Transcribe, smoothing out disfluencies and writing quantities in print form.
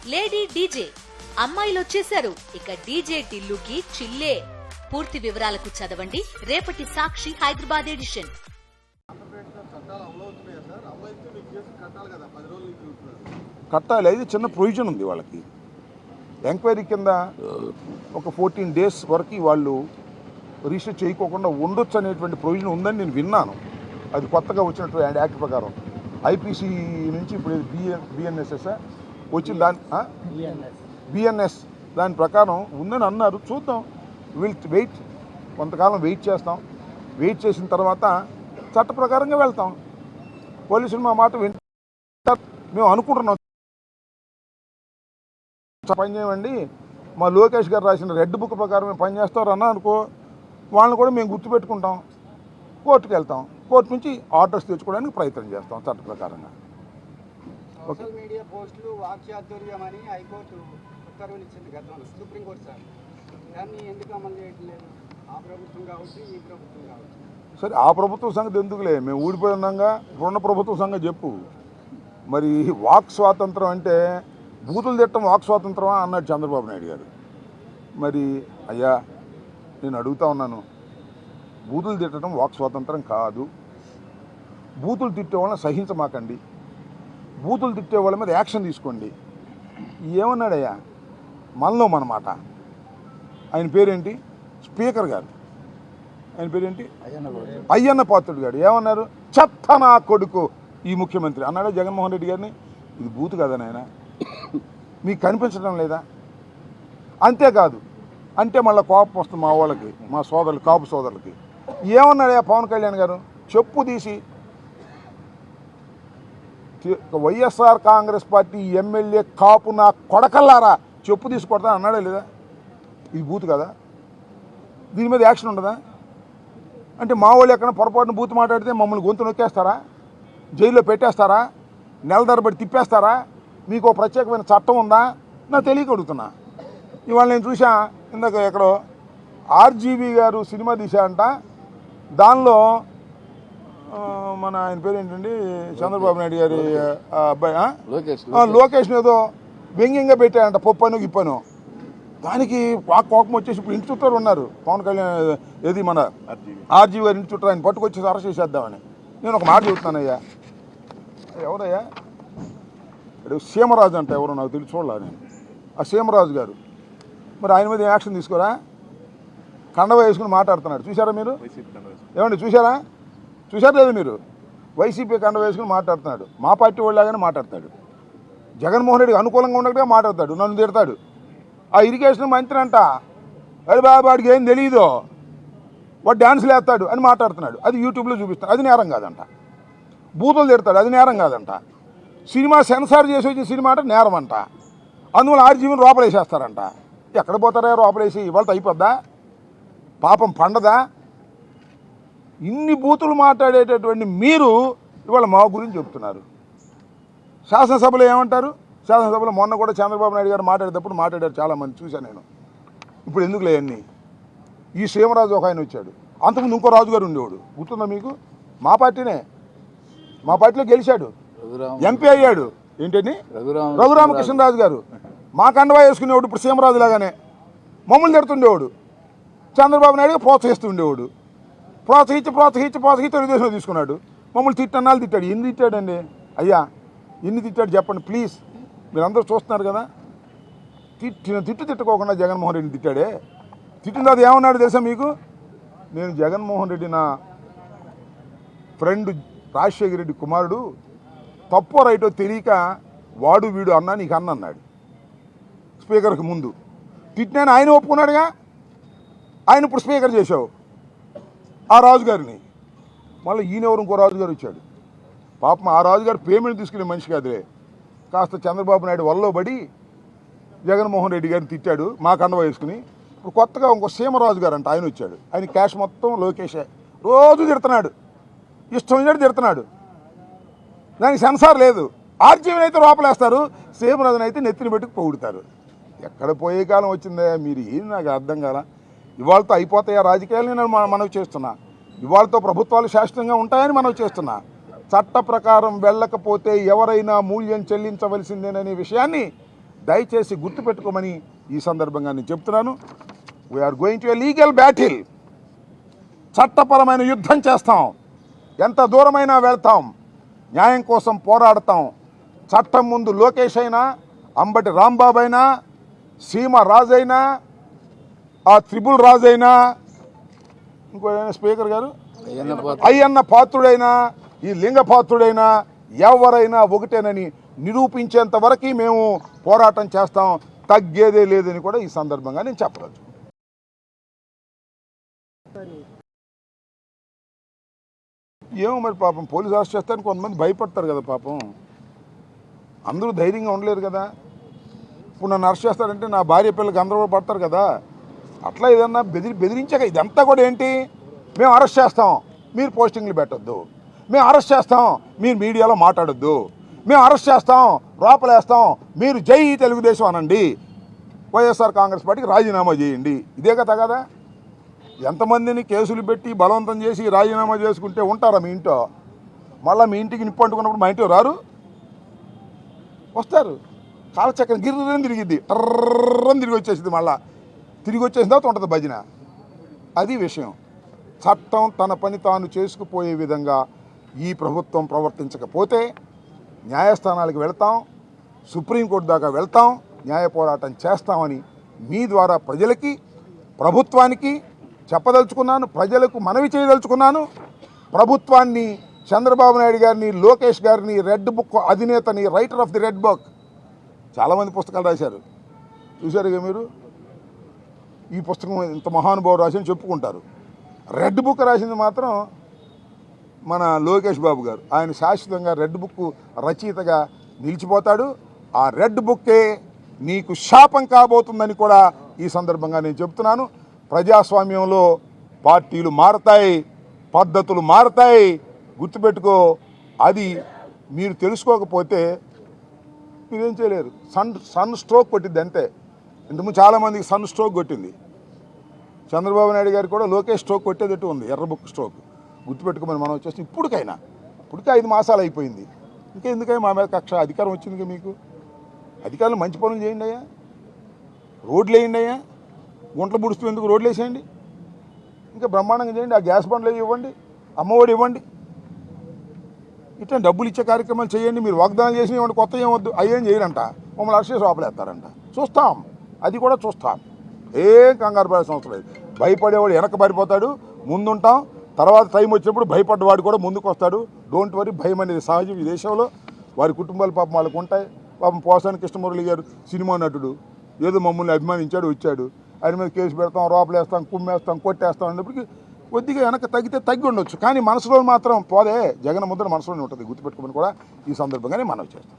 Lady DJ అమ్మాయిలు వచ్చేశారు. ఇక డీజే టిల్లుకి చిల్లే. పూర్తి వివరాలకు చదవండి రేపటి సాక్షి హైదరాబాద్ ఎడిషన్. కట్టాలి, అయితే చిన్న ప్రొవిజన్ ఉంది వాళ్ళకి. ఎంక్వైరీ కింద ఒక 14 days వరకు వాళ్ళు రిజిస్టర్ చేయకోకుండా ఉండొచ్చు అనేటువంటి ప్రొవిజన్ ఉందని నేను విన్నాను. అది కొత్తగా వచ్చినటువంటి యాక్ట్ ప్రకారం ఐపీసీ నుంచి ఇప్పుడు బిఎన్ఎస్ఎస్ వచ్చిన బిఎన్ఎస్ దాని ప్రకారం ఉందని అన్నారు. చూద్దాం, వెయిట్, కొంతకాలం వెయిట్ చేస్తాం. వెయిట్ చేసిన తర్వాత చట్ట ప్రకారంగా వెళ్తాం. పోలీసులు మా మాట వింటారు మేము అనుకుంటున్నాం. పని చేయమండి, మా లోకేష్ గారు రాసిన రెడ్ బుక్ ప్రకారం మేము పనిచేస్తారు అన్నా అనుకో, వాళ్ళని కూడా మేము గుర్తుపెట్టుకుంటాం. కోర్టుకు వెళ్తాం, కోర్టు నుంచి ఆర్డర్స్ తెచ్చుకోవడానికి ప్రయత్నం చేస్తాం చట్ట ప్రకారంగా. సోషల్ మీడియా పోస్టులు వాక్చాతుర్యం అని హైకోర్టు ఉత్తర్వులు ఇచ్చింది గతంలో, సుప్రీంకోర్టు సార్. దాన్ని ఎందుకు అమలు చేయట్లేదు? ఆ ప్రభుత్వం కావచ్చు, ఈ ప్రభుత్వం కావచ్చు. సరే, ఆ ప్రభుత్వం సంగతి ఎందుకులే, మేము ఊడిపోయి ఉన్నాగా. ఇప్పుడున్న ప్రభుత్వం సంగతి చెప్పు. మరి వాక్ స్వాతంత్రం అంటే బూతులు తిట్టడం వాక్ స్వాతంత్రమా అన్నాడు చంద్రబాబు నాయుడు గారు. మరి అయ్యా, నేను అడుగుతా ఉన్నాను, బూతులు తిట్టడం వాక్ స్వాతంత్రం కాదు. బూతులు తిట్టే వాళ్ళని సహించమాకండి, బూతులు తిట్టే వాళ్ళ మీద యాక్షన్ తీసుకోండి. ఏమన్నాడయ్యా, మనలో మన మాట. ఆయన పేరేంటి, స్పీకర్ గారు, ఆయన పేరేంటి, అయ్యన్న పాత్రుడు గారు ఏమన్నారు? చెత్త నా కొడుకు ఈ ముఖ్యమంత్రి అన్నాడా జగన్మోహన్ రెడ్డి గారిని? ఇది బూతు కదా నాయన, మీకు కనిపించడం లేదా? అంతేకాదు అంటే మళ్ళీ కోపం వస్తుంది మా వాళ్ళకి, మా సోదరులు, కాపు సోదరులకి. ఏమన్నాడయ్యా పవన్ కళ్యాణ్ గారు? చెప్పు తీసి వైఎస్ఆర్ కాంగ్రెస్ పార్టీ ఎమ్మెల్యే కాపు నా కొడకల్లారా చెప్పు తీసుకొడతా అన్నాడా లేదా? ఇది బూతు కదా? దీని మీద యాక్షన్ ఉండదా? అంటే మా వాళ్ళు ఎక్కడ పొరపాటున బూతు మాట్లాడితే మమ్మల్ని గొంతు నొక్కేస్తారా, జైల్లో పెట్టేస్తారా, నెల తరబడి తిప్పేస్తారా? మీకు ఒక ప్రత్యేకమైన చట్టం ఉందా? నాకు తెలియక అడుగుతున్నా. ఇవాళ నేను చూసా, ఇందాక ఎక్కడో ఆర్జీవి గారు సినిమా తీశారంట. దానిలో మన ఆయన పేరు ఏంటండి, చంద్రబాబు నాయుడు గారి అబ్బాయి లోకేష్ని ఏదో వ్యంగ్యంగా పెట్టారంట, పప్పను గిప్పను. దానికి కోపం వచ్చేసి ఇప్పుడు ఇంటి చుట్టారు ఉన్నారు పవన్ కళ్యాణ్, ఏది మన ఆర్జీవి గారి ఇంటి చుట్టారు, ఆయన పట్టుకొచ్చేసి అరెస్ట్ చేసేద్దామని. నేను ఒక మాట చెబుతున్నానయ్యా, ఎవరయ్యా సీమరాజు అంట, ఎవరో నాకు తెలిసి చూడాల నేను. ఆ సీమరాజు గారు మరి ఆయన మీద యాక్షన్ తీసుకోరా? కండవ వేసుకుని మాట్లాడుతున్నాడు, చూసారా మీరు? ఏమండి చూసారా లేదు మీరు? వైసీపీ కండవ వేసుకుని మాట్లాడుతున్నాడు, మా పార్టీ వాళ్ళలాగానే మాట్లాడతాడు. జగన్మోహన్ రెడ్డికి అనుకూలంగా ఉండగా మాట్లాడతాడు, నన్ను తిడతాడు. ఆ ఇరిగేషన్ మంత్రి అంట, అరే బాబు వాడికి ఏం తెలియదు, వాడు డ్యాన్సులు వేస్తాడు అని మాట్లాడుతున్నాడు. అది యూట్యూబ్లో చూపిస్తాడు, అది నేరం కాదంట. బూతులు తిడతాడు, అది నేరం కాదంట. సినిమా సెన్సార్ చేసి వచ్చిన సినిమా అంటే నేరం అంట. అందువల్ల ఆర్జీవీని లోపలేసేస్తారంట. ఎక్కడ పోతారా లోపలేసి? ఇవాళ అయిపోద్దా? పాపం పండదా? ఇన్ని బూతులు మాట్లాడేటటువంటి మీరు ఇవాళ మా గురించి చెప్తున్నారు. శాసనసభలో ఏమంటారు? శాసనసభలో మొన్న కూడా చంద్రబాబు నాయుడు గారు మాట్లాడేటప్పుడు మాట్లాడారు, చాలామంది చూశాను నేను. ఇప్పుడు ఎందుకు లేవన్నీ? ఈ సీమరాజు ఒక ఆయన వచ్చాడు, అంతకుముందు ఇంకో రాజుగారు ఉండేవాడు, గుర్తుందా మీకు? మా పార్టీనే, మా పార్టీలో గెలిచాడు, ఎంపీ అయ్యాడు. ఏంటని? రఘురామకృష్ణరాజు గారు. మా కండవా వేసుకునేవాడు, ఇప్పుడు సీమరాజు లాగానే మమ్మల్ని తిడుతుండేవాడు. చంద్రబాబు నాయుడు ప్రోత్సహిస్తూ ఉండేవాడు. ప్రోత్సహించి తెలుగుదేశంలో తీసుకున్నాడు. మమ్మల్ని తిట్టన్నాళ్ళు తిట్టాడు. ఎన్ని తిట్టాడండి అయ్యా, ఎన్ని తిట్టాడు చెప్పండి ప్లీజ్. మీరందరూ చూస్తున్నారు కదా. తిట్టుకోకుండా జగన్మోహన్ రెడ్డిని తిట్టాడే. తిట్టిన తర్వాత ఏమన్నాడు తెలుసా మీకు? నేను జగన్మోహన్ రెడ్డి నా ఫ్రెండ్ రాజశేఖర రెడ్డి కుమారుడు, తప్పో రైటో తెలియక వాడు వీడు అన్నా నీకు అన్నాడు స్పీకర్కి ముందు. తిట్టినాను ఆయన ఒప్పుకున్నాడుగా. ఆయన ఇప్పుడు స్పీకర్ చేశావు ఆ రాజుగారిని. మళ్ళీ ఈయనెవరు ఇంకో రాజుగారు వచ్చాడు. పాపం ఆ రాజుగారు పేమెంట్ తీసుకునే మనిషి కాదులే, కాస్త చంద్రబాబు నాయుడు వల్ల పడి జగన్మోహన్ రెడ్డి గారిని తిట్టాడు మా కండవ వేసుకుని. ఇప్పుడు కొత్తగా ఇంకో సీమరాజు గారు అంట, ఆయన వచ్చాడు. ఆయన క్యాష్ మొత్తం లోకేషే, రోజు తిడుతున్నాడు, ఇష్టం వచ్చినట్టు తిడుతున్నాడు. దానికి సెన్సార్ లేదు. ఆర్జీవీని అయితే లోపలేస్తారు, సీమరాజుని అయితే నెత్తిని పెట్టుకు పొగుడుతారు. ఎక్కడ పోయే కాలం వచ్చిందా మీరు? ఏం నాకు అర్థం కాల. ఇవాళతో అయిపోతాయా రాజకీయాలని నేను మనవి చేస్తున్నా. ఇవాళతో ప్రభుత్వాలు శాశ్వతంగా ఉంటాయని మనవి చేస్తున్నా. చట్ట ప్రకారం వెళ్ళకపోతే ఎవరైనా మూల్యం చెల్లించవలసిందేననే విషయాన్ని దయచేసి గుర్తుపెట్టుకోమని ఈ సందర్భంగా నేను చెప్తున్నాను. We're going to a legal battle. చట్టపరమైన యుద్ధం చేస్తాం, ఎంత దూరమైనా వెళ్తాం, న్యాయం కోసం పోరాడతాం. చట్టం ముందు లోకేష్ అయినా, అంబటి రాంబాబు అయినా, సీమ రాజైనా, ఆ త్రిపుల్ రాజైనా, ఇంకో స్పీకర్ గారు అయ్యన్న పాత్రుడైనా, ఈ లింగపాత్రుడైనా, ఎవరైనా ఒకటేనని నిరూపించేంత వరకు మేము పోరాటం చేస్తాం. తగ్గేదే లేదని కూడా ఈ సందర్భంగా నేను చెప్పవచ్చు. ఏమో మరి పాపం పోలీసు అరెస్ట్ చేస్తారని కొంతమంది భయపడతారు కదా పాపం. అందరూ ధైర్యంగా ఉండలేరు కదా. ఇప్పుడు నన్ను అరెస్ట్ చేస్తారంటే నా భార్య పిల్లలకి అందరూ కూడా పడతారు కదా. అట్లా ఏదన్నా బెదిరించాక ఇదంతా కూడా ఏంటి, మేము అరెస్ట్ చేస్తాం మీరు పోస్టింగ్లు పెట్టొద్దు, మేము అరెస్ట్ చేస్తాం మీరు మీడియాలో మాట్లాడొద్దు, మేము అరెస్ట్ చేస్తాం లోపలేస్తాం మీరు జై తెలుగుదేశం అనండి, వైఎస్ఆర్ కాంగ్రెస్ పార్టీకి రాజీనామా చేయండి. ఇదే కదా. ఎంతమందిని కేసులు పెట్టి బలవంతం చేసి రాజీనామా చేసుకుంటే ఉంటారా మీ ఇంట్లో? మళ్ళీ మీ ఇంటికి నిప్పు అంటుకున్నప్పుడు మా ఇంటికి రారు, వస్తారు. కాలచక్రం గిర్రని తిరిగిద్ది, టర్రని తిరిగి వచ్చేసింది. మళ్ళీ తిరిగి వచ్చేసిన తర్వాత ఉంటుంది భజన. అది విషయం. చట్టం తన పని తాను చేసుకుపోయే విధంగా ఈ ప్రభుత్వం ప్రవర్తించకపోతే న్యాయస్థానాలకు వెళ్తాం, సుప్రీంకోర్టు దాకా వెళ్తాం, న్యాయ పోరాటం చేస్తామని మీ ద్వారా ప్రజలకి, ప్రభుత్వానికి చెప్పదలుచుకున్నాను. ప్రజలకు మనవి చేయదలుచుకున్నాను. ప్రభుత్వాన్ని, చంద్రబాబు నాయుడు గారిని, లోకేష్ గారిని, రెడ్ బుక్ అధినేతని, writer of the red book, చాలామంది పుస్తకాలు రాశారు, చూశారుగా మీరు. ఈ పుస్తకం ఇంత మహానుభావుడు రాసి చెప్పుకుంటారు. రెడ్ బుక్ రాసింది మాత్రం మన లోకేష్ బాబు గారు. ఆయన శాశ్వతంగా రెడ్ బుక్ రచయితగా నిలిచిపోతాడు. ఆ రెడ్ బుక్కే నీకు శాపం కాబోతుందని కూడా ఈ సందర్భంగా నేను చెప్తున్నాను. ప్రజాస్వామ్యంలో పార్టీలు మారతాయి, పద్ధతులు మారతాయి, గుర్తుపెట్టుకో. అది మీరు తెలుసుకోకపోతే మీరేం చేయలేరు. సన్ స్ట్రోక్ కొట్టింది అంతే. ఇంతకుముందు చాలామందికి సన్ స్ట్రోక్ కొట్టింది. చంద్రబాబు నాయుడు గారికి కూడా లోకేష్ స్ట్రోక్ కొట్టేటట్టు ఉంది, ఎర్ర బుక్ స్ట్రోక్. గుర్తుపెట్టుకోమని మనం వచ్చేసి ఇప్పటికే 5 మాసాలు అయిపోయింది. ఇంకా ఎందుకని మా మీద కక్ష? అధికారం వచ్చింది మీకు. అధికారులు మంచి పనులు చేయండి అయ్యా, రోడ్లు వేయండి అయ్యా, గుంటలు పుడుస్తూ ఎందుకు రోడ్లు వేసేయండి, ఇంకా బ్రహ్మాండంగా చేయండి. ఆ గ్యాస్ బండ్లు ఇవ్వండి, అమ్మఒడి ఇవ్వండి, ఇట్లా డబ్బులు ఇచ్చే కార్యక్రమాలు చేయండి. మీరు వాగ్దానాలు చేసి ఇవ్వండి, కొత్త ఏమొద్దు. అయ్యేం చేయరంట, మమ్మల్ని అరెస్ట్ చేసి లోపలేస్తారంట. చూస్తాం, అది కూడా చూస్తాం. ఏం కంగారు పడాల్సిన అవసరం లేదు. భయపడేవాడు వెనక పారిపోతాడు, ముందుంటాం. తర్వాత టైం వచ్చినప్పుడు భయపడ్డవాడు కూడా ముందుకు వస్తాడు. Don't worry. భయం అనేది సహజం ఈ దేశంలో. వారి కుటుంబాలు పాపం వాళ్ళకు ఉంటాయి. పాపం పోసాని కృష్ణమురళి గారు సినిమా నటుడు, ఏదో మమ్మల్ని అభిమానించాడు, వచ్చాడు. ఆయన మీద కేసు పెడతాం, రోపలేస్తాం, కుమ్మేస్తాం, కొట్టేస్తాం అన్నప్పటికీ కొద్దిగా వెనక తగ్గి ఉండొచ్చు. కానీ మనసులో మాత్రం పోదే, జగన్ ముద్ర మనసులోనే ఉంటుంది. గుర్తుపెట్టుకోమని కూడా ఈ సందర్భంగానే మనవి చేస్తాం.